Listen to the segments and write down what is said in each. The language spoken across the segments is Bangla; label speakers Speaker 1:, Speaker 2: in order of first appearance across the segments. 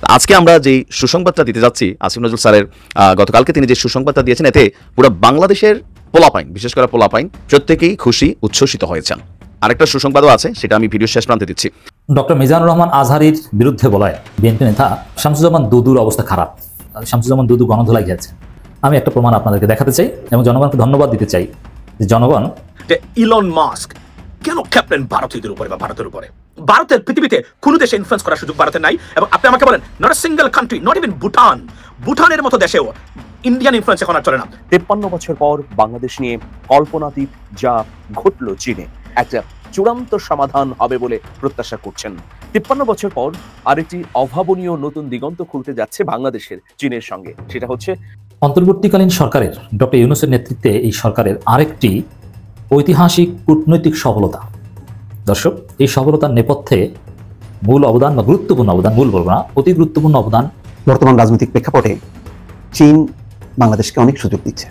Speaker 1: আজকে আমরা যে সুসংবাদটা দিতে যাচ্ছি, আসিফ নজরুল স্যারের গতকালকে তিনি যে সুসংবাদটা দিয়েছেন, এতে পুরো বাংলাদেশের পোলাপাইন, বিশেষ করে পোলাপাইন প্রত্যেকেই খুশি উচ্ছ্বসিত হয়েছেন। আরেকটা সুসংবাদও আছে, সেটা আমি ভিডিও শেষ প্রান্তে দিচ্ছি।
Speaker 2: ডক্টর মিজানুর রহমান আজহারীর বিরুদ্ধে বলায় বিএনপি নেতা শামসুজ্জামান দুদুর অবস্থা খারাপ। শামসুজ্জামান দুদু গণধোলাই খেয়েছে। আমি একটা প্রমাণ আপনাদেরকে দেখাতে চাই এবং জনগণকে ধন্যবাদ দিতে চাই যে জনগণ
Speaker 3: ইলন মাস্ক কেন ক্যাপ্টেন ভারতীয়দের উপরে বা ভারতের উপরে? ভারতের পৃথিবীতে কোন দেশে ইনফ্লুয়েন্স করার সুযোগ ভারতের নাই। এবং আপনি আমাকে বলেন not a single country, not even ভুটানের মতো দেশেও ইন্ডিয়ান ইনফ্লুয়েন্স এখন আর চলে না।
Speaker 4: 53 বছর পর বাংলাদেশ নিয়ে কল্পনাতীত যা ঘটলো চীনে, একটা চূড়ান্ত সমাধান হবে বলে প্রত্যাশা করছেন। 53 বছর পর আরেকটি অভাবনীয় নতুন দিগন্ত খুলতে যাচ্ছে বাংলাদেশের চীনের সঙ্গে। সেটা হচ্ছে
Speaker 2: অন্তর্বর্তীকালীন সরকারের ডক্টর ইউনূসের নেতৃত্বে এই সরকারের আরেকটি ঐতিহাসিক কূটনৈতিক সফলতা। দর্শক, এই সফলতার নেপথ্যে মূল অবদান বা গুরুত্বপূর্ণ অবদান, মূল বলবো না, অতি গুরুত্বপূর্ণ অবদান।
Speaker 5: বর্তমান রাজনৈতিক প্রেক্ষাপটে চীন বাংলাদেশকে অনেক সুযোগ দিচ্ছে।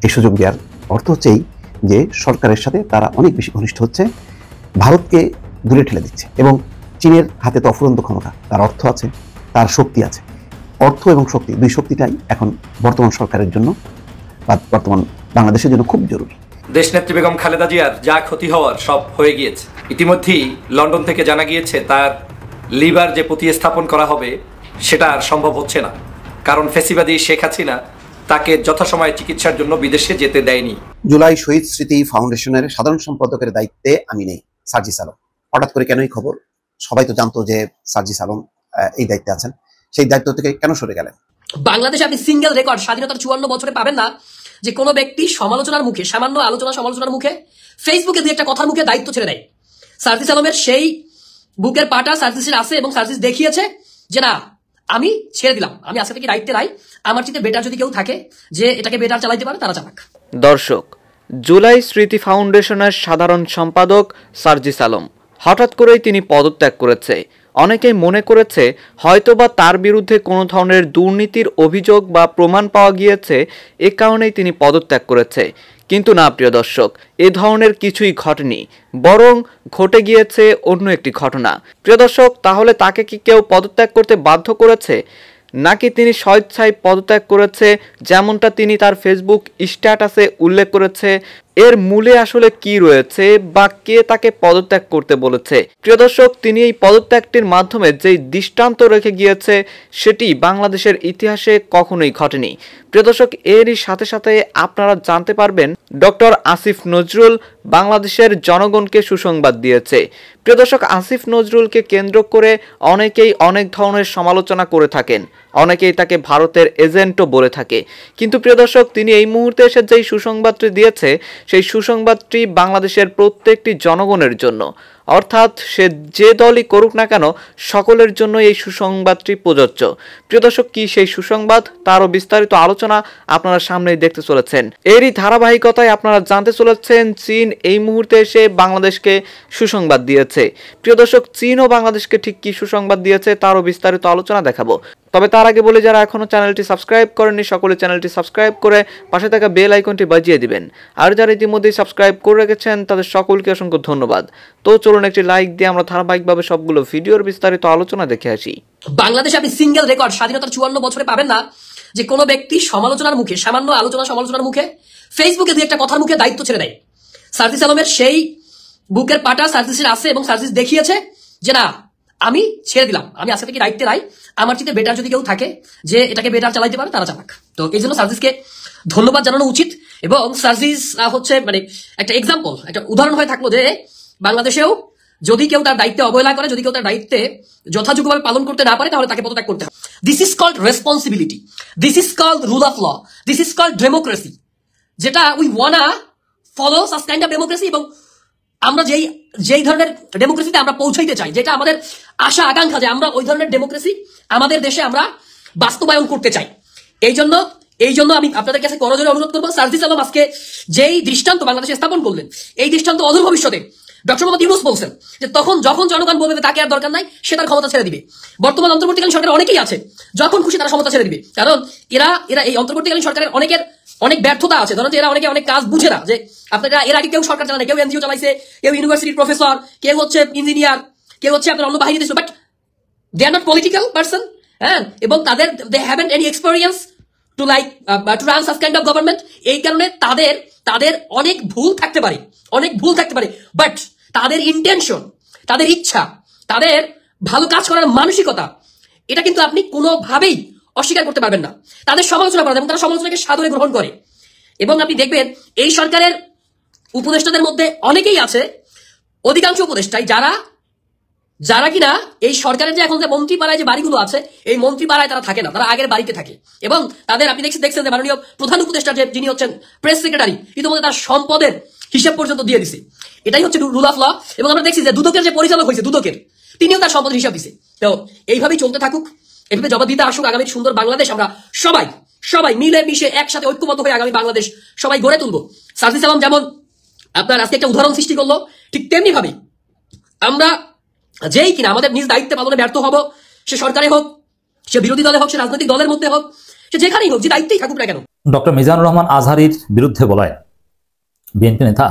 Speaker 5: এই সুযোগ দেওয়ার অর্থ হচ্ছেই যে সরকারের সাথে তারা অনেক বেশি ঘনিষ্ঠ হচ্ছে, ভারতকে দূরে ঠেলে দিচ্ছে। এবং চীনের হাতে তো অফুরন্ত ক্ষমতা, তার অর্থ আছে, তার শক্তি আছে। অর্থ এবং শক্তি, দুই শক্তিটাই এখন বর্তমান সরকারের জন্য বা বর্তমান বাংলাদেশের জন্য খুব জরুরি।
Speaker 6: দেশনেত্রী বেগম খালেদা জিয়ার যা ক্ষতি হওয়ার সব হয়ে গিয়েছে। ইতিমধ্যেই লন্ডন থেকে জানা গিয়েছে তার লিভার যে প্রতিস্থাপন করা হবে সেটা আর সম্ভব হচ্ছে না, কারণ ফ্যাসিবাদী শেখ হাসিনা তাকে যথাসময়ে চিকিৎসার জন্য বিদেশে যেতে দেয়নি।
Speaker 5: জুলাই শহীদ স্মৃতি ফাউন্ডেশনের সাধারণ সম্পাদকের দায়িত্বে আমি নেই সার্জিস আলম। হঠাৎ করে কেন এই খবর? সবাই তো জানতো যে সার্জিস আলম এই দায়িত্বে আছেন, সেই দায়িত্ব থেকে কেন সরে গেলেন?
Speaker 7: বাংলাদেশে আপনি সিঙ্গেল রেকর্ড স্বাধীনতার 54 বছরে পাবেন না যে কোনো ব্যক্তি সমালোচনার মুখে, সামান্য সমালোচনার মুখে, ফেসবুকে দুই একটা কথার মুখে দায়িত্ব ছেড়ে দেয়। সার্জিস আলমের সেই বুকের পাটা সার্জিসের আছে এবং সার্জিস দেখিয়েছে যে না, আমি ছেড়ে দিলাম, আমি আজকে থেকে দায়িত্বে নাই, আমার চেয়ে বেটার যদি কেউ থাকে যে এটাকে বেটার চালাইতে পারে তারা চালাক।
Speaker 8: দর্শক, জুলাই স্মৃতি ফাউন্ডেশনের সাধারণ সম্পাদক সার্জিস আলম হঠাৎ করেই তিনি পদত্যাগ করেছে। অনেকেই মনে করেছে হয়তোবা তার বিরুদ্ধে কোনো ধরনের দুর্নীতির অভিযোগ বা প্রমাণ পাওয়া গিয়েছে, এ কারণেই তিনি পদত্যাগ করেছে। কিন্তু না প্রিয় দর্শক, এ ধরনের কিছুই ঘটেনি, বরং ঘটে গিয়েছে অন্য একটি ঘটনা। প্রিয় দর্শক, তাহলে তাকে কি কেউ পদত্যাগ করতে বাধ্য করেছে, নাকি তিনি স্বেচ্ছায় পদত্যাগ করেছে যেমনটা তিনি তার ফেসবুক স্ট্যাটাসে উল্লেখ করেছে? এর মূলে আসলে কি রয়েছে বা কে তাকে পদত্যাগ করতে বলেছে? প্রিয় দর্শক, তিনি এই পদত্যাগটির মাধ্যমে যেই দৃষ্টান্ত রেখে গিয়েছে সেটি বাংলাদেশের ইতিহাসে কখনোই ঘটেনি। প্রিয় দর্শক, এরই সাথে সাথে আপনারা জানতে পারবেন ডক্টর আসিফ নজরুল বাংলাদেশের জনগণকে সুসংবাদ দিয়েছে। প্রিয় দর্শক, আসিফ নজরুলকে কেন্দ্র করে অনেকেই অনেক ধরনের সমালোচনা করে থাকেন, অনেকেই তাকে ভারতের এজেন্টও বলে থাকে। কিন্তু প্রিয় দর্শক, তিনি এই মুহূর্তে এসে যেই সুসংবাদটি দিয়েছে সেই সুসংবাদটি বাংলাদেশের প্রত্যেকটি জনগণের জন্য, অর্থাৎ সে যে দলই করুক না কেন সকলের জন্য এই সুসংবাদটি প্রযোজ্য। প্রিয় দর্শক, কি সেই সুসংবাদ তারও বিস্তারিত আলোচনা আপনারা সামনেই দেখতে চলেছেন। এরই ধারাবাহিকতায় আপনারা জানতে চলেছেন চীন এই মুহূর্তে এসে বাংলাদেশকে সুসংবাদ দিয়েছে। প্রিয় দর্শক, চীন ও বাংলাদেশকে ঠিক কি সুসংবাদ দিয়েছে তারও বিস্তারিত আলোচনা দেখাবো। তবে তার আগে বলে, যারা এখনো চ্যানেলটি সাবস্ক্রাইব করেননি সকলে চ্যানেলটি সাবস্ক্রাইব করে পাশে থাকা বেল আইকনটি বাজিয়ে দিবেন। আর যারা ইতিমধ্যেই সাবস্ক্রাইব করে রেখেছেন তাদের সকলকে অসংখ্য ধন্যবাদ। তো চলুন একটি লাইক দিয়ে আমরা ধারাবাহিকভাবে সবগুলো ভিডিওর বিস্তারিত আলোচনা দেখে আসি।
Speaker 7: বাংলাদেশে আপনি সিঙ্গেল রেকর্ড স্বাধীনতার 54 বছরে পাবেন না যে কোনো ব্যক্তি সমালোচনার মুখে, সামান্য সমালোচনার মুখে, ফেসবুকে দুই একটা কথার মুখে দায়িত্ব ছেড়ে দেয়। সার্জিস আলমের সেই বুকের পাটা সার্জিসের আছে এবং সার্জিস দেখিয়েছে যে না, আমি ছেড়ে দিলাম, আমি আজকে থেকে দায়িত্বে নাই, আমার চেয়ে বেটার যদি কেউ থাকে যে এটাকে বেটার চালাইতে পারে তারা চালাক। তো এই জন্য সার্জিসকে ধন্যবাদ জানানো উচিত। এবং সার্জিস হচ্ছে মানে একটা এক্সাম্পল, একটা উদাহরণ হয়ে থাকলো যে বাংলাদেশেও যদি কেউ তার দায়িত্বে অবহেলা করে, যদি কেউ তার দায়িত্বে যথাযোগ্যভাবে পালন করতে না পারে, তাহলে তাকে পদত্যাগ করতে হবে। This is called responsibility, this is called rule of law, this is called democracy, যেটা we wanna follow such kind of democracy. এবং আমরা যেই ধরনের ডেমোক্রেসিতে আমরা পৌঁছাইতে চাই, যেটা আমাদের আশা আকাঙ্ক্ষা, যে আমরা ওই ধরনের ডেমোক্রেসি আমাদের দেশে আমরা বাস্তবায়ন করতে চাই। এই জন্য আমি আপনাদের কাছে করজোরে অনুরোধ করবো, সার্জিস আলম আজকে যেই দৃষ্টান্ত বাংলাদেশে স্থাপন করলেন, এই দৃষ্টান্ত অদূর ভবিষ্যতে ডক্টর মোহাম্মদ ইউনূস বলছেন যে যখন জনগণ বলবে তাকে আর দরকার নাই, সে তার ক্ষমতা ছেড়ে দিবে। বর্তমান অন্তর্বর্তীকালীন সরকার অনেকেই আছে যখন খুশি তারা ক্ষমতা ছেড়ে দিবে, কারণ এরা এই অন্তর্বর্তীকালীন সরকারের অনেক ব্যর্থতা আছে। ধরেন এরা অনেক কাজ বুঝে না, যে আপনারা এর আগে কেউ সরকার চালায়, কেউ এনজিও চালাইছে, কেউ ইউনিভার্সিটির প্রফেসর, কেউ হচ্ছে ইঞ্জিনিয়ার, কেউ হচ্ছে আপনার অন্য বাহিনীতে, but they are not political person, হ্যাঁ, এবং তাদের they haven't any experience to like to run such kind of government. এই কারণে তাদের অনেক ভুল থাকতে পারে, বাট তাদের ইন্টেনশন, তাদের ইচ্ছা, তাদের ভালো কাজ করার মানসিকতা, এটা কিন্তু আপনি কোনোভাবেই অস্বীকার করতে পারবেন না। তাদের সমালোচনা করা এবং তারা সমালোচনাকে সাদরে গ্রহণ করে। এবং আপনি দেখবেন এই সরকারের উপদেষ্টাদের মধ্যে অনেকেই আছে, অধিকাংশ উপদেষ্টাই যারা কিনা এই সরকারের যে এখন যে মন্ত্রীপাড়ায় যে বাড়িগুলো আছে, এই মন্ত্রীপাড়ায় তারা থাকে না, তারা আগের বাড়িতে থাকে। এবং তাদের আপনি দেখছেন যে মাননীয় প্রধান উপদেষ্টা যিনি হচ্ছেন প্রেস সেক্রেটারি, ইতিমধ্যে তার সম্পদের হিসাব পর্যন্ত দিয়ে দিছে। এটাই হচ্ছে রুল অফ ল। এবং আমরা দেখছি যে দুদকের যে পরিচালক হয়েছে, তিনিও তার সম্পদের হিসাব দিছে। তো এইভাবেই চলতে থাকুক, এভাবে জবাব দিতে আসুক। আগামী সুন্দর বাংলাদেশ আমরা সবাই মিলে মিশে একসাথে ঐক্যবদ্ধ হয়ে আগামী বাংলাদেশ সবাই গড়ে তুলবো। সার্জিস আলম যেমন আপনার আজকে একটা উদাহরণ সৃষ্টি করলো, ঠিক তেমনি ভাবে আমরা যেই কিনা আমাদের নিজ দায়িত্বে পালনে ব্যর্থ হব, সে সরকারে হোক, সে বিরোধী দলে হোক, সে রাজনৈতিক দলের মধ্যে হোক, সে যেখানেই হোক, যে দায়িত্বেই থাকুক না কেন।
Speaker 2: ডক্টর মিজানুর রহমান আজহারীর বিরুদ্ধে বলায় বিএনপি নেতা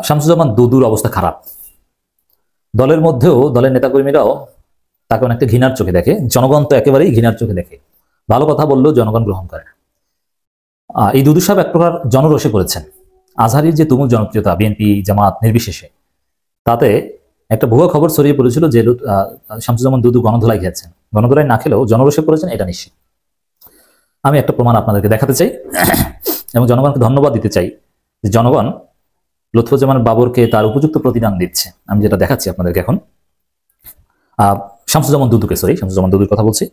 Speaker 2: শামসুজ্জামান দুদুর অবস্থা খারাপ। দলের মধ্যেও দলের নেতাকর্মীরাও তাকে অনেকটা ঘৃণার চোখে দেখে, জনগণ তো একেবারেই ঘৃণার চোখে দেখে। ভালো কথা বললেও জনগণ গ্রহণ করে। এই দুদু সাহেব এক প্রকার জনরোষে পড়েছেন। আজহারীর যে তুমুল জনপ্রিয়তা বিএনপি জামাত নির্বিশেষে, তাতে একটা ভুয়া খবর ছড়িয়ে পড়েছিল যে শামসুজ্জামান দুদু গণধোলাই খেয়েছেন। গণধোলাই না খেলেও জনরোষে পড়েছেন, এটা নিশ্চিত। আমি একটা প্রমাণ আপনাদেরকে দেখাতে চাই এবং জনগণকে ধন্যবাদ দিতে চাই যে জনগণ লুৎফুজ্জামান বাবরকে তার উপযুক্ত প্রতিদান দিচ্ছে। আমি যেটা দেখাচ্ছি আপনাদেরকে এখন, শামসুজ্জামান দুদুর কথা বলছি।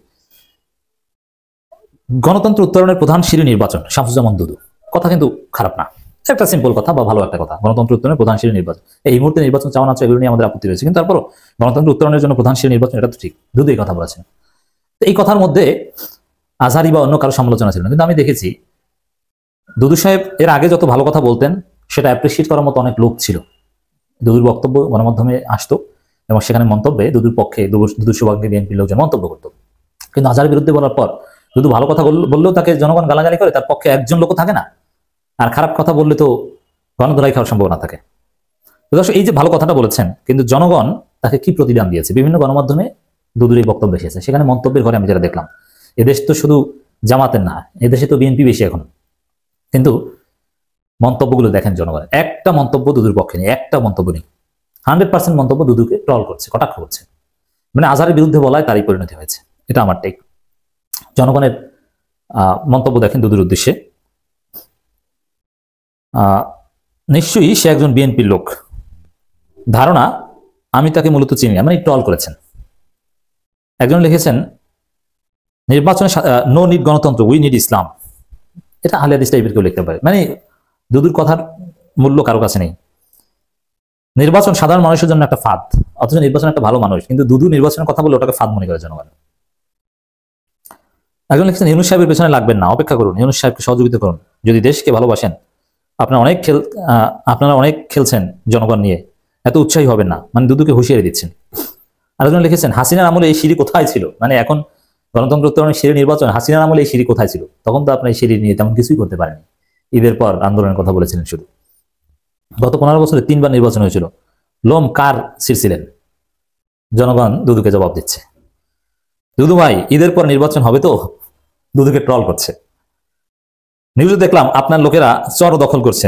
Speaker 2: গণতন্ত্র উত্তরণের প্রধান সিঁড়ি নির্বাচন, শামসুজ্জামান দুদু। কথা কিন্তু খারাপ না, একটা সিম্পল কথা বা ভালো একটা কথা। গণতন্ত্র উত্তরণের প্রধান সিঁড়ি নির্বাচন, এই মুহূর্তে নির্বাচন চাওয়া না চাও এগুলো নিয়ে আমাদের আপত্তি রয়েছে, কিন্তু তারপরও গণতন্ত্র উত্তরণের জন্য প্রধান সিঁড়ি নির্বাচন, এটা তো ঠিক। দুদু এই কথা বলেছেন। তো এই কথার মধ্যে আজহারী বা অন্য কারো সমালোচনা ছিল না, কিন্তু আমি দেখেছি দুদু সাহেব এর আগে যত ভালো কথা বলতেন সেটা অ্যাপ্রিসিয়েট করার মতো অনেক লোক ছিল। দুদুর বক্তব্য গণমাধ্যমে আসতো এবং সেখানে মন্তব্যে দুদুর পক্ষে দুদুর সৌভাগ্যে বিএনপির লোকজন মন্তব্য করতো। কিন্তু আজহারের বিরুদ্ধে বলার পর দুদু ভালো কথা বললেও তাকে জনগণ গালাগালি করে, তার পক্ষে একজন লোক থাকে না। আর খারাপ কথা বললে তো গণধোলাই খাওয়ার সম্ভাবনা থাকে। দর্শক, এই যে ভালো কথাটা বলেছেন, কিন্তু জনগণ তাকে কি প্রতিদান দিয়েছে? বিভিন্ন গণমাধ্যমে দুদুর এই বক্তব্য এসেছে, সেখানে মন্তব্যের ঘরে আমি যেটা দেখলাম, এদেশ তো শুধু জামাতের না, এদেশে তো বিএনপি বেশি এখন, কিন্তু মন্তব্যগুলো দেখেন জনগণ, একটা মন্তব্য দুদুর পক্ষে নেই, একটা মন্তব্য নেই। 100% মন্তব্য দুদুকে ট্রল করছে, কটাক্ষ করছে। মানে আজহারের বিরুদ্ধে বলায় তারই পরিণতি হয়েছে, এটা আমার টেক। জনগণের মন্তব্য দেখেন দুদুর উদ্দেশ্যে। নিশ্চয়ই সে একজন বিএনপির লোক, ধারণা আমি তাকে মূলত চিনি না, মানে ট্রল করেছেন। একজন লিখেছেন নির্বাচনে নো নিড গণতন্ত্র, উই নিড ইসলাম। এটা আহলে হাদিস টাইপের কেউ লিখতে পারে, মানে দুদুর কথার মূল্য কারো কাছে নেই। নির্বাচন সাধারণ মানুষের জন্য একটা ফাঁদ, অথচ নির্বাচন একটা ভালো মানুষ, কিন্তু দুদু নির্বাচনের কথা বলে ওটাকে ফাঁদ মনে করে জনগণ। একজন লিখেছেন ইউনূস সাহেবের পেছনে লাগবেন না, অপেক্ষা করুন, ইউনূস সাহেবকে সহযোগিতা করুন, যদি দেশকে ভালোবাসেন। আপনারা অনেক খেলছেন জনগণ নিয়ে, এত উৎসাহী হবেন না, মানে দুদুকে হুঁশিয়ারি দিচ্ছেন। আরেকজন লিখেছেন হাসিনার আমলে এই সিঁড়ি কোথায় ছিল, মানে এখন গণতন্ত্র উত্তরণের সিঁড়ি নির্বাচন, হাসিনার আমলে এই সিঁড়ি কোথায় ছিল? তখন তো আপনার এই সিঁড়ি নিয়ে তেমন কিছুই করতে পারেনি, ঈদের পর আন্দোলনের কথা বলেছিলেন শুধু। গত 15 বছরে 3 বার নির্বাচন হয়েছিল, লোম কার ছিঁড়ছিলেন? জনগণ দুদুকে জবাব দিচ্ছে। দুদু ভাই, ঈদের পর নির্বাচন হবে তো? দুদুকে ট্রল করছে। নিউজে দেখলাম আপনার লোকেরা চর দখল করছে,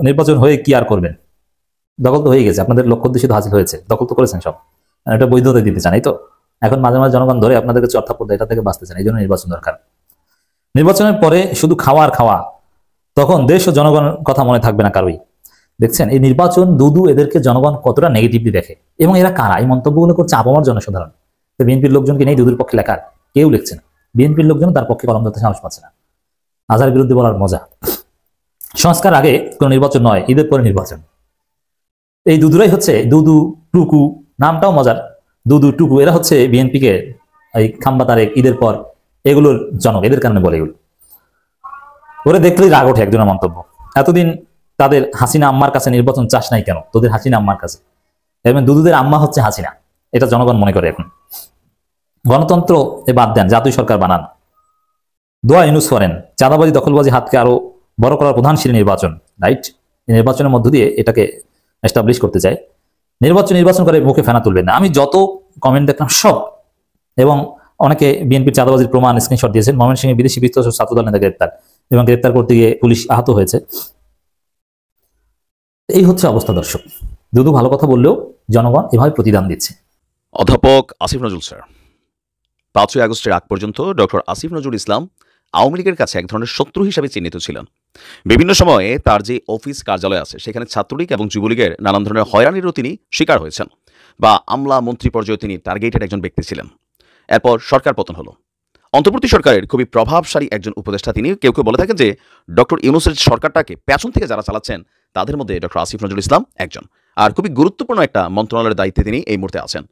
Speaker 2: নির্বাচন হয়ে কি আর করবেন? দখল তো হয়ে গেছে, আপনাদের লক্ষ্য উদ্দেশ্য হাসিল হয়েছে, দখল তো করেছেন সব, এটা বৈধতা দিতে চান, এই তো। এখন মাঝে মাঝে জনগণ ধরে আপনাদেরকে চর্থা পড়তে, এটা থেকে বাঁচতে চান, এই জন্য নির্বাচন দরকার। নির্বাচনের পরে শুধু খাওয়া, তখন দেশ ও জনগণের কথা মনে থাকবে না কারোই। দেখছেন এই নির্বাচন, দুদু এদেরকে জনগণ কতটা নেগেটিভলি দেখে, এবং এরা কারা? এই মন্তব্যগুলো করছে আপামর জনসাধারণ। বিএনপির লোকজনকে নেই দুদুর পক্ষে লেখার, কেউ লিখছে না। বিএনপির লোকজন তার পক্ষে কলম ধরতে সাহস পাচ্ছে না। আজহারের বিরুদ্ধে বলার মজা। সংস্কার আগে কোনো নির্বাচন নয়, ঈদের পরে নির্বাচন। এই দুদুরাই হচ্ছে দুদু টুকু, নামটাও মজার, দুদু টুকু। এরা হচ্ছে বিএনপিকে এই খাম্বা তারেক, ঈদের পর, এগুলোর জনক, এদের কারণে বলে এগুলো। ওরে দেখলেই রাগ ওঠে একজনের মন্তব্য, এতদিন তাদের হাসিনা আম্মার কাছে নির্বাচন চাস নাই কেন? তোদের হাসিনা আম্মার কাছে, এবং দুদুদের আম্মা হচ্ছে হাসিনা, এটা জনগণ মনে করে এখন। গণতন্ত্র এ বাদ দেন, জাতীয় সরকার বানান, দোয়া ইউনূস করেন, চাঁদাবাজি দখলবাজি হাতকে আরো বড় করার প্রধান সিঁড়ি নির্বাচন, রাইট? এই নির্বাচনের মধ্য দিয়ে এটাকে এস্টাবলিশ করতে চায়। নির্বাচন করে মুখে ফেনা তুলবেন না। আমি যত কমেন্ট দেখলাম সব এবং অনেকে বিএনপির চাঁদাবাজির প্রমাণ স্ক্রিনশট দিয়েছেন। ময়মনসিংহে বিদেশি বিত্তশালী ছাত্রদল নেতা গ্রেপ্তার এবং গ্রেপ্তার করতে গিয়ে পুলিশ আহত হয়েছে। এই হচ্ছে অবস্থা দর্শক। দুদু ভালো কথা বললেও জনগণ এভাবে প্রতিদান দিচ্ছে।
Speaker 1: অধ্যাপক আসিফ নজরুল স্যার 5ই আগস্টের আগ পর্যন্ত ডক্টর আসিফ নজরুল ইসলাম আওয়ামী লীগের কাছে এক ধরনের শত্রু হিসাবে চিহ্নিত ছিলেন। বিভিন্ন সময়ে তার যে অফিস কার্যালয় আছে সেখানে ছাত্রলীগ এবং যুবলীগের নানান ধরনের হয়রানিরও তিনি শিকার হয়েছেন, বা আমলা মন্ত্রী পর্যায়ে তিনি টার্গেটেড একজন ব্যক্তি ছিলেন। এরপর সরকার পতন হলো। অন্তর্বর্তী সরকারের খুবই প্রভাবশালী একজন উপদেষ্টা তিনি। কেউ কেউ বলে থাকেন যে ডক্টর ইউনূসের সরকারটাকে পেছন থেকে যারা চালাচ্ছেন তাদের মধ্যে ডক্টর আসিফ নজরুল ইসলাম একজন, আর খুবই গুরুত্বপূর্ণ একটা মন্ত্রণালয়ের দায়িত্বে তিনি এই মুহূর্তে আছেন।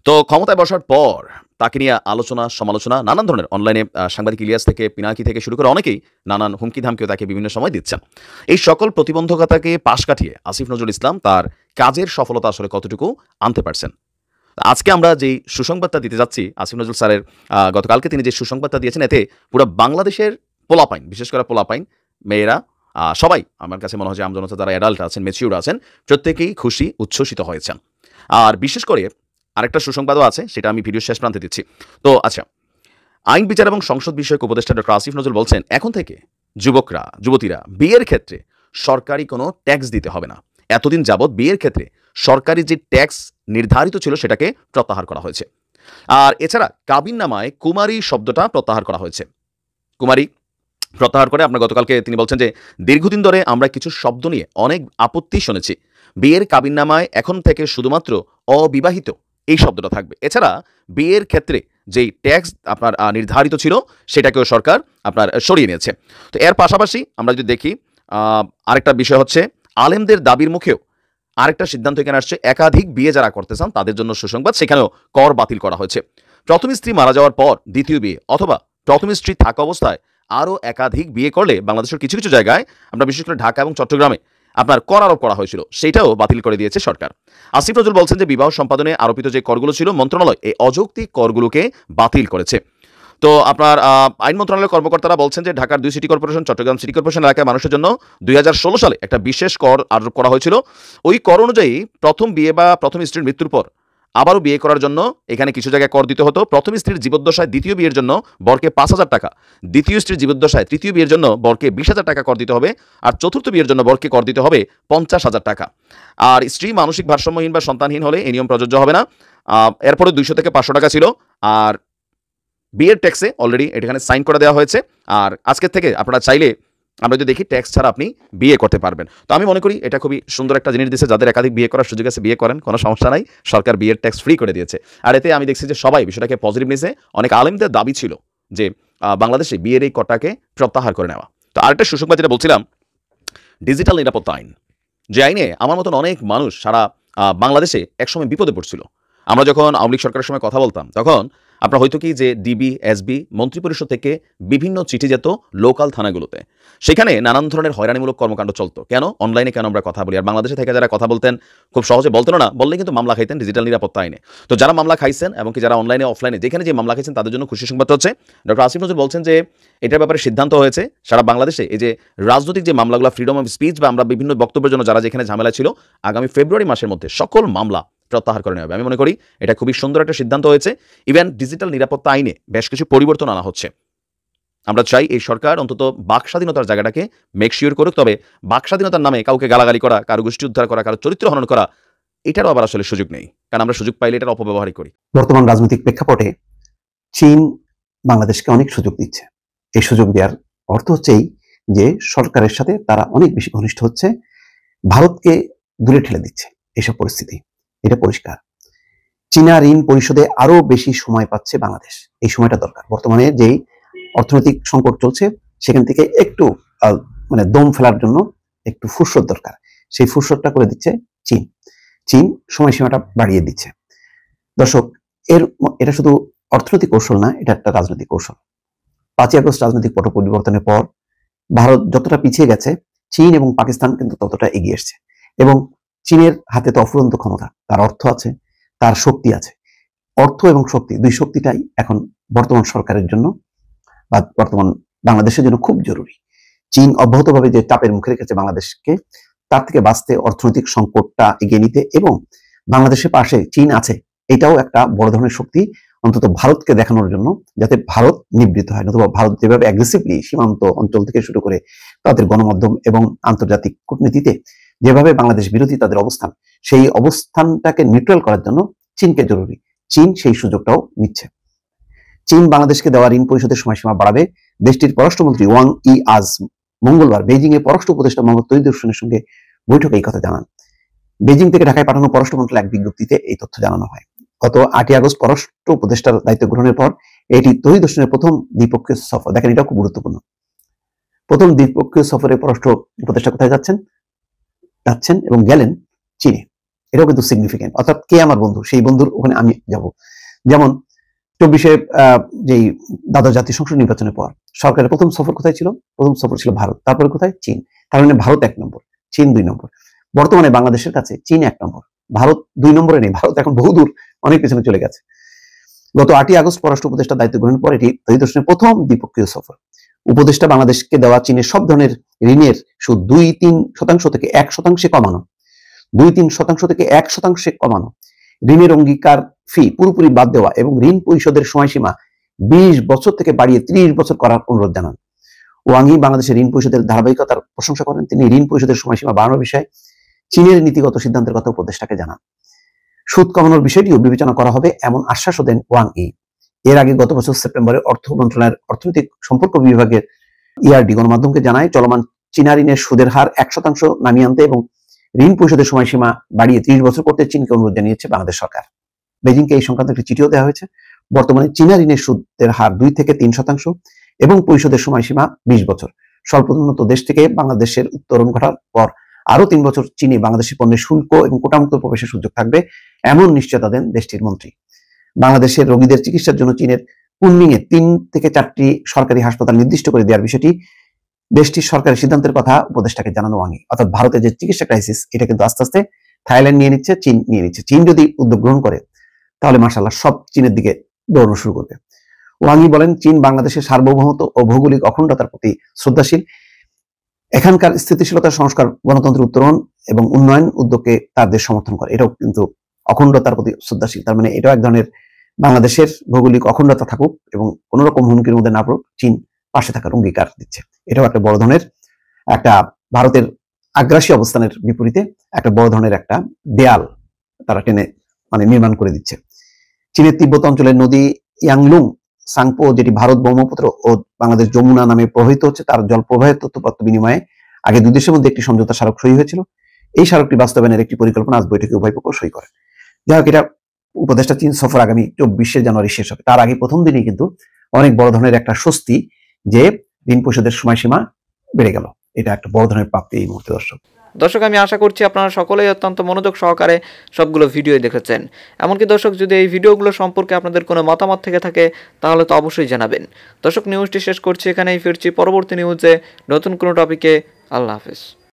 Speaker 1: তো ক্ষমতায় বসার পর তাকে নিয়ে আলোচনা সমালোচনা নানান ধরনের অনলাইনে সাংবাদিক ইলিয়াস থেকে পিনাকি থেকে শুরু করে অনেকেই নানান হুমকি ধামকিও তাকে বিভিন্ন সময় দিচ্ছেন। এই সকল প্রতিবন্ধকতাকে পাশ কাটিয়ে আসিফ নজরুল ইসলাম তার কাজের সফলতা আসলে কতটুকু আনতে পারছেন। আজকে আমরা যেই সুসংবাদটা দিতে যাচ্ছি, আসিফ নজরুল স্যারের গতকালকে তিনি যে সুসংবাদটা দিয়েছেন, এতে পুরো বাংলাদেশের পোলাপাইন, বিশেষ করে পোলাপাইন মেয়েরা সবাই, আমার কাছে মনে হয় যে আমজনতা যারা অ্যাডাল্ট আছেন, ম্যাচিউর আছেন, প্রত্যেকেই খুশি উচ্ছ্বসিত হয়েছেন। আর বিশেষ করে আরেকটা সুসংবাদও আছে, সেটা আমি ভিডিও শেষ প্রান্তে দিচ্ছি। তো আচ্ছা, আইন বিচার এবং সংসদ বিষয়ক উপদেষ্টা ডক্টর আসিফ নজরুল বলছেন এখন থেকে যুবতীরা বিয়ের ক্ষেত্রে সরকারি কোনো ট্যাক্স দিতে হবে না। এতদিন যাবৎ বিয়ের ক্ষেত্রে সরকারি যে ট্যাক্স নির্ধারিত ছিল সেটাকে প্রত্যাহার করা হয়েছে। আর এছাড়া কাবিননামায় কুমারী শব্দটা প্রত্যাহার করা হয়েছে। কুমারী প্রত্যাহার করে আপনার গতকালকে তিনি বলছেন যে দীর্ঘদিন ধরে আমরা কিছু শব্দ নিয়ে অনেক আপত্তি শুনেছি, বিয়ের কাবিননামায় এখন থেকে শুধুমাত্র অবিবাহিত এই শব্দটা থাকবে। এছাড়া বিয়ের ক্ষেত্রে যেই ট্যাক্স আপনার নির্ধারিত ছিল সেটাকেও সরকার আপনার সরিয়ে নিয়েছে। তো এর পাশাপাশি আমরা যদি দেখি আরেকটা বিষয় হচ্ছে আলেমদের দাবির মুখেও আরেকটা সিদ্ধান্ত এখানে আসছে, একাধিক বিয়ে যারা করতে চান তাদের জন্য সুসংবাদ, সেখানেও কর বাতিল করা হয়েছে। প্রথম স্ত্রী মারা যাওয়ার পর দ্বিতীয় বিয়ে অথবা প্রথম স্ত্রী থাকা অবস্থায় আরও একাধিক বিয়ে করলে বাংলাদেশের কিছু কিছু জায়গায়, আমরা বিশেষ করে ঢাকা এবং চট্টগ্রামে আপনার কর আরোপ করা হয়েছিল, সেটাও বাতিল করে দিয়েছে সরকার। আসিফ নজরুল বলছেন যে বিবাহ সম্পাদনে আরোপিত যে করগুলো ছিল মন্ত্রণালয় এই অযৌক্তিক করগুলোকে বাতিল করেছে। তো আপনার আইন মন্ত্রণালয়ের কর্মকর্তারা বলছেন যে ঢাকার 2 city corporation, Chattogram city corporation এলাকায় মানুষের জন্য 2016 সালে একটা বিশেষ কর আরোপ করা হয়েছিল। ওই কর অনুযায়ী প্রথম বিয়ে বা প্রথম স্ত্রীর মৃত্যুর পর আবারও বিয়ে করার জন্য এখানে কিছু জায়গায় কর দিতে হতো। প্রথম স্ত্রীর জীবদ্দশায় দ্বিতীয় বিয়ের জন্য বরকে 5,000 টাকা, দ্বিতীয় স্ত্রীর জীবদ্দশায় তৃতীয় বিয়ের জন্য বরকে 20,000 টাকা কর দিতে হবে, আর চতুর্থ বিয়ের জন্য বরকে কর দিতে হবে 50,000 টাকা। আর স্ত্রী মানসিক ভারসাম্যহীন বা সন্তানহীন হলে এই নিয়ম প্রযোজ্য হবে না। এরপরে 200 থেকে 500 টাকা ছিল। আর বিয়ের ট্যাক্সে অলরেডি এখানে সাইন করে দেওয়া হয়েছে। আর আজকের থেকে আপনারা চাইলে আমরা যদি দেখি ট্যাক্স ছাড়া আপনি বিয়ে করতে পারবেন। তো আমি মনে করি এটা খুবই সুন্দর একটা জিনিস দিয়েছে, যাদের একাধিক বিয়ে করার সুযোগ আছে বিয়ে করেন, কোনো সমস্যা নাই, সরকার বিয়ের ট্যাক্স ফ্রি করে দিয়েছে। আর এতে আমি দেখছি যে সবাই বিষয়টাকে পজিটিভ নিয়েছে। অনেক আলেমদের দাবি ছিল যে বাংলাদেশে বিয়ের এই করটাকে প্রত্যাহার করে নেওয়া। তো আরেকটা সুসংবাদ যেটা বলছিলাম, ডিজিটাল নিরাপত্তা আইন, যে আইনে আমার মতন অনেক মানুষ সারা বাংলাদেশে একসময় বিপদে পড়ছিল। আমরা যখন আওয়ামী লীগ সরকারের সময় কথা বলতাম তখন আপনার হয়তো কি যে ডিবি, এসবি, মন্ত্রিপরিষদ থেকে বিভিন্ন চিঠি যেত লোকাল থানাগুলোতে, সেখানে নানান ধরনের হয়রানিমূলক কর্মকাণ্ড চলতো। কেন অনলাইনে কেন আমরা কথা বলি? আর বাংলাদেশে থেকে যারা কথা বলতেন খুব সহজে বলতেন না, বললে কিন্তু মামলা খাইতেন ডিজিটাল নিরাপত্তা আইনে। তো যারা মামলা খাইছেন এবং কি যারা অনলাইনে অফলাইনে যেখানে যে মামলা খাইছেন তাদের জন্য খুশি সংবাদ হচ্ছে ডক্টর আসিফ নজরুল বলছেন যে এটার ব্যাপারে সিদ্ধান্ত হয়েছে সারা বাংলাদেশে এই যে রাজনৈতিক যে মামলাগুলো, ফ্রিডম অফ স্পিচ বা আমরা বিভিন্ন বক্তব্যের জন্য যারা যেখানে ঝামেলা ছিল, আগামী ফেব্রুয়ারি মাসের মধ্যে সকল মামলা প্রত্যাহার করে নেওয়া হবে। আমি মনে করি এটা খুবই সুন্দর একটা সিদ্ধান্ত হয়েছে। ইভেন ডিজিটাল নিরাপত্তা আইনে বেশ কিছু পরিবর্তন আনা হচ্ছে। আমরা চাই এই সরকার অন্তত বাক স্বাধীনতার জায়গাটাকে মেক শিওর করুক। তবে বাক স্বাধীনতার নামে কাউকে গালাগালি করা, কারো গোষ্ঠী উদ্ধার করা, কারো চরিত্র হনন করা, এটারও আবার আসলে সুযোগ নেই, কারণ আমরা সুযোগ পাইলে এটার অপব্যবহারই করি।
Speaker 5: বর্তমান রাজনৈতিক প্রেক্ষাপটে চীন বাংলাদেশকে অনেক সুযোগ দিচ্ছে। এই সুযোগ দেওয়ার অর্থ হচ্ছেই যে সরকারের সাথে তারা অনেক বেশি ঘনিষ্ঠ হচ্ছে, ভারতকে দূরে ঠেলে দিচ্ছে। এসব পরিস্থিতি এটা পরিষ্কার। চীনা ঋণ পরিশোধে আরো বেশি সময় পাচ্ছে বাংলাদেশ। এই সময়টা দরকার। বর্তমানে যেই অর্থনৈতিক সংকট চলছে সেখান থেকে একটু দম ফেলার জন্য একটু ফুরসত দরকার। সেই ফুরসতটা করে দিচ্ছে চীন সময়সীমাটা বাড়িয়ে দিচ্ছে। দর্শক, এটা শুধু অর্থনৈতিক কৌশল না, এটা একটা রাজনৈতিক কৌশল। 5ই আগস্ট রাজনৈতিক পট পরিবর্তনের পর ভারত যতটা পিছিয়ে গেছে, চীন এবং পাকিস্তান কিন্তু ততটা এগিয়ে এসছে। এবং চীনের হাতে তো অফুরন্ত ক্ষমতা, তার অর্থ আছে, তার শক্তি আছে। অর্থ এবং শক্তি, দুই শক্তিটাই এখন বর্তমান সরকারের জন্য বা বর্তমান বাংলাদেশের জন্য খুব জরুরি। চীন অব্যাহতভাবে যে চাপের মুখে রেখেছে বাংলাদেশকে, তার থেকে বাঁচতে, অর্থনৈতিক সংকটটা এগিয়ে নিতে, এবং বাংলাদেশের পাশে চীন আছে, এটাও একটা বড় ধরনের শক্তি। অন্তত ভারতকে দেখানোর জন্য, যাতে ভারত নিবৃত্ত হয়। নতুবা ভারত যেভাবে অ্যাগ্রেসিভলি সীমান্ত অঞ্চল থেকে শুরু করে তাদের গণমাধ্যম এবং আন্তর্জাতিক কূটনীতিতে যেভাবে বাংলাদেশ বিরোধী তাদের অবস্থান, সেই অবস্থানটাকে নিউট্রাল করার জন্য চীনকে জরুরি। চীন সেই সুযোগটাও নিচ্ছে। চীন বাংলাদেশকে দেওয়া ঋণ পরিশোধের সময়সীমা বাড়াবে। দেশটির পররাষ্ট্রমন্ত্রী ওয়াং ই আজ মঙ্গলবার বেইজিং এ পররাষ্ট্র উপদেষ্টা মোহাম্মদ তৌহিদ হোসেনের সঙ্গে বৈঠকে এই কথা জানান। বেইজিং থেকে ঢাকায় পাঠানো পররাষ্ট্র মন্ত্রণালয়ের এক বিজ্ঞপ্তিতে এই তথ্য জানানো হয়। গত 8ই আগস্ট পররাষ্ট্র উপদেষ্টার দায়িত্ব গ্রহণের পর এটি তৌহিদ হোসেনের প্রথম দ্বিপক্ষীয় সফর। দেখেন, এটা খুব গুরুত্বপূর্ণ। প্রথম দ্বিপক্ষীয় সফরে পররাষ্ট্র উপদেষ্টা কোথায় যাচ্ছেন এবং গেলেন চীনে। এটাও কিন্তু সিগনিফিকেন্ট। অর্থাৎ কে আমার বন্ধু, সেই বন্ধুর ওখানে আমি যাব। যেমন 24-এ যেই দ্বাদশ জাতীয় সংসদ নির্বাচনের পর সরকারের প্রথম সফর কোথায় ছিল? প্রথম সফর ছিল ভারত, তারপরে কোথায়? চীন। তার মানে ভারত 1 নম্বর, চীন 2 নম্বর। বর্তমানে বাংলাদেশের কাছে চীন 1 নম্বর, ভারত 2 নম্বরে নেই। ভারত এখন বহুদূর, অনেক পিছনে চলে গেছে। গত 8ই আগস্ট পররাষ্ট্র উপদেষ্টা দায়িত্ব গ্রহণের পর এটি তৌহিদ হোসেনের প্রথম দ্বিপক্ষীয় সফর। উপদেষ্টা বাংলাদেশকে দেওয়া চীনের সব ধরনের ঋণের সুদ 2-3% থেকে 1% কমানো, 2-3% থেকে 1% কমানো, ঋণের অঙ্গীকার ফি পুরোপুরি বাদ দেওয়া এবং ঋণ পরিশোধের সময়সীমা 20 বছর থেকে বাড়িয়ে 30 বছর করার অনুরোধ জানান। ওয়াং ই বাংলাদেশের ঋণ পরিশোধের ধারাবাহিকতার প্রশংসা করেন। তিনি ঋণ পরিশোধের সময়সীমা বাড়ানোর বিষয়ে চীনের নীতিগত সিদ্ধান্তের কথা উপদেষ্টাকে জানান। সুদ কমানোর বিষয়টিও বিবেচনা করা হবে এমন আশ্বাসও দেন ওয়াং ই। এর আগে গত বছর সেপ্টেম্বরে অর্থ মন্ত্রণালয়ের অর্থনৈতিক সম্পর্ক বিভাগের ইআরডি গণমাধ্যমকে জানায় চলমান চীনা ঋণের সুদের হার 1% নামিয়ে আনতে এবং ঋণ পরিশোধের সময়সীমা বাড়িয়ে 30 বছর করতে চীনকে অনুরোধ জানিয়েছে বাংলাদেশ সরকার। বেজিংকে এই সংক্রান্ত একটি চিঠিও দেওয়া হয়েছে। বর্তমানে চীনা ঋণের সুদের হার 2-3% এবং পরিশোধের সময়সীমা 20 বছর। স্বল্পোন্নত দেশ থেকে বাংলাদেশের উত্তরণ ঘটার পর আরো 3 বছর চীনে বাংলাদেশের পণ্যের শুল্ক এবং কোটামুক্ত প্রবেশের সুযোগ থাকবে, এমন নিশ্চয়তা দেন দেশটির মন্ত্রী। বাংলাদেশের রোগীদের চিকিৎসার জন্য চীনের কুনমিংয়ে 3 থেকে 4টি সরকারি হাসপাতাল নির্দিষ্ট করে দেওয়ার বিষয়টি দেশটির সরকারের সিদ্ধান্তের কথা উপদেষ্টাকে জানানো ওয়াং ই। অর্থাৎ ভারতের যে চিকিৎসা ক্রাইসিস, এটা কিন্তু আস্তে আস্তে থাইল্যান্ড নিয়ে নিচ্ছে, চীন নিয়ে নিচ্ছে। চীন যদি উদ্যোগ গ্রহণ করে তাহলে মাশাআল্লাহ সব চীনের দিকে দৌড়ানো শুরু করবে। ওয়াং ই বলেন, চীন বাংলাদেশের সার্বভৌমত্ব ও ভৌগোলিক অখণ্ডতার প্রতি শ্রদ্ধাশীল। এখানকার স্থিতিশীলতা, সংস্কার, গণতন্ত্র উত্তরণ এবং উন্নয়ন উদ্যোগকে তার দেশ সমর্থন করে। এটাও কিন্তু অখণ্ডতার প্রতি শ্রদ্ধাশীল। তার মানে এটাও এক ধরনের বাংলাদেশের ভৌগোলিক অখণ্ডতা থাকুক এবং কোন রকম হুমকির মধ্যে না পড়ুক, চীন পাশে থাকার অঙ্গীকার দিচ্ছে। এটাও একটা বড় ধরনের একটা ভারতের আগ্রাসী অবস্থানের বিপরীতে একটা বড় ধরনের একটা দেয়াল তারা টেনে নির্মাণ করে দিচ্ছে। চীনের তিব্বত অঞ্চলের নদী ইয়াংলুং সাংপো, যেটি ভারত ব্রহ্মপুত্র ও বাংলাদেশ যমুনা নামে প্রবাহিত হচ্ছে, তার জল প্রবাহের তথ্যপত্র বিনিময়ে আগে দুই দেশের মধ্যে একটি সমঝোতা স্মারক সই হয়েছিল। এই স্মারকটি বাস্তবায়নের একটি পরিকল্পনা আজ বৈঠকে উভয় পক্ষ সই করে। যাই হোক, এটা উপদেষ্টা চীন সফর আগামী 24শে জানুয়ারি শেষ হবে। তার আগে প্রথম দিনই কিন্তু অনেক বড় ধরনের একটা স্বস্তি যে ঋণ পরিশোধের সময়সীমা বেড়ে গেল। এটা একটা বড় ধরনের প্রাপ্তি এই মুহূর্তে।
Speaker 8: দর্শক, আমি আশা করছি আপনারা সকলেই অত্যন্ত মনোযোগ সহকারে সবগুলো ভিডিও দেখেছেন। এমনকি দর্শক, যদি এই ভিডিওগুলো সম্পর্কে আপনাদের কোনো মতামত থেকে থাকে তাহলে তো অবশ্যই জানাবেন। দর্শক, নিউজটি শেষ করছি এখানেই, ফিরছি পরবর্তী নিউজে নতুন কোনো টপিকে। আল্লাহ হাফেজ।